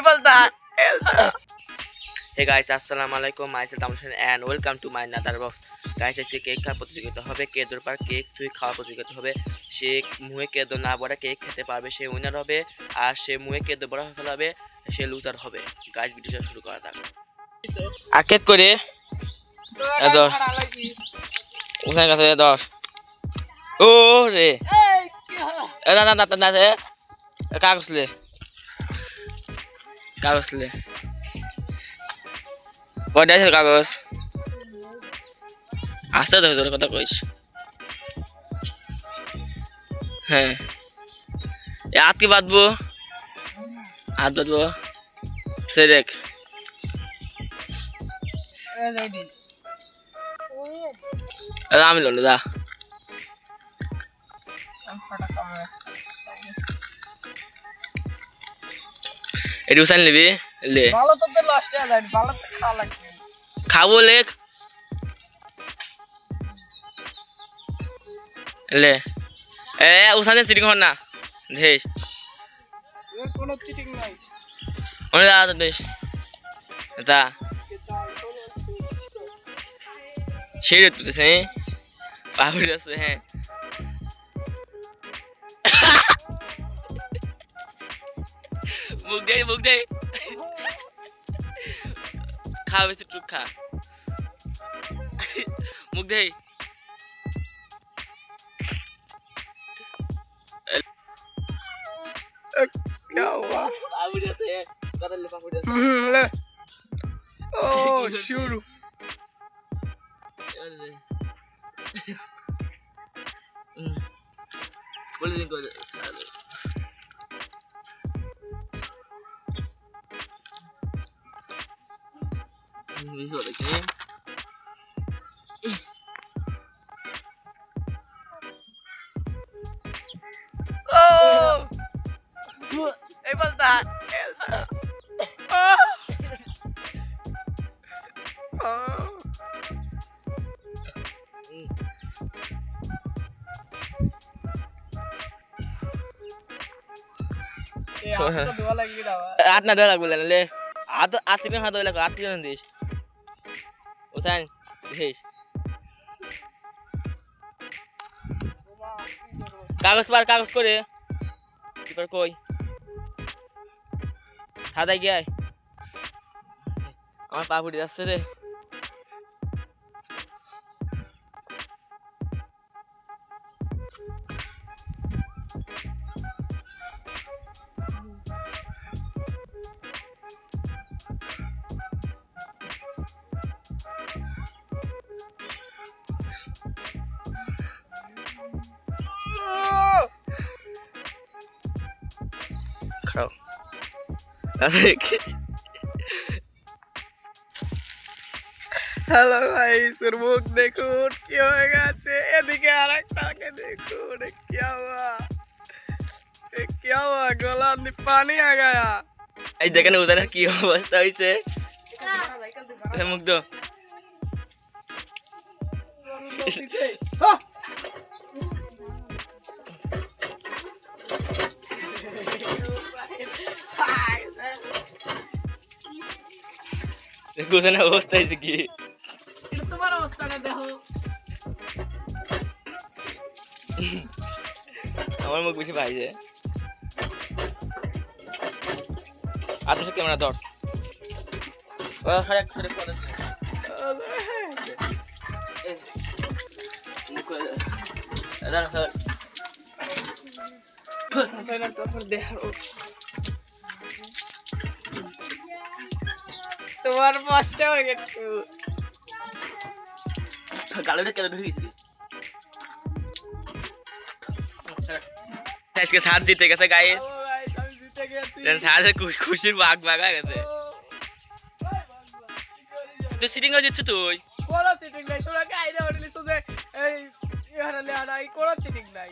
Hey guys, assalamualaikum. Myself Tamshin and welcome to my another box. Guys, আজকে cake খাওয়ার প্রতিযোগিতা হবে। কে দরবার কেক তুই খাওয়ার প্রতিযোগিতা হবে। সে মুহে কে দো না বড় কেক খেতে পারবে সে উইনার হবে, আর সে মুহে কে দো বড় ফেলাবে সে লুজার হবে। গাইস, ভিডিওটা শুরু করা যাক। আর কেক করে 10 উসার কাছে 10 ও রে না না না না কাগজ লে কয়টা আছে কাগজ? আসতে তো তোর কথা কইস। হ্যাঁ, হাত কি বাঁধবো? হাত বাঁধবো সে দেখ। আমি লোন দা এটি উসান নিবি লে। ভালো তো লস্ট হয়ে যায়, ভালো তো খাওয়া লাগবে। খাবো লেখ লে। উসানে সিটিং হন না দেশ কোনো চিটিং নাই। ওনে দা দেশ দা শেড়ে তুতেছে পাহুড় আছে। হ্যাঁ, মুখ দে খা বেশি টুক খা মুখ দে। क्या हुआ? पाहुड़ আছে কথা লে পাহুড় আছে। ले ओ शुरू बोल दिन को साले इंग्लिश बोल के ए बोलता आपको दुआ लगी ना हाथ ना दे लग बोले ले हाथ तीन हाथ लग हाथ तीन दिस उसान दिस কাগজ করে এবার কই সাদা গিয়ে আমার পা ফুটে যাচ্ছে রে। খাও হ্যালো গাইস, এর মুখ দেখুন কি হয়ে গেছে। এদিকে আরেকটাকে দেখুন, क्या हुआ? क्या हुआ? गला में पानी आ गया। এই দেখেন উজানের কি অবস্থা হইছে। মুখ দো উজানের অবস্থা হইছে কি? তোমার অবস্থাটা দেখো। আমার মুখ বেশি ভাইছে। আর তুমি ক্যামেরা ধর ও হরে করে পড়ে তোমার পাঁচটা হয়ে গেছে। গালুটা কেন ঢুকে গেছিলি? আজকে সাথ জিতে গেছে গাইস। আমি জিতে গেছি। সাথে খুশির বাঘ বাঘা গেছে। তুই সিটিং হয়ে যাচ্ছে তুই। কোনো চিটিং নাই, তোরা কি আইডিয়া হইলিস যে এই ইহারা লে আনা কোনো চিটিং নাই।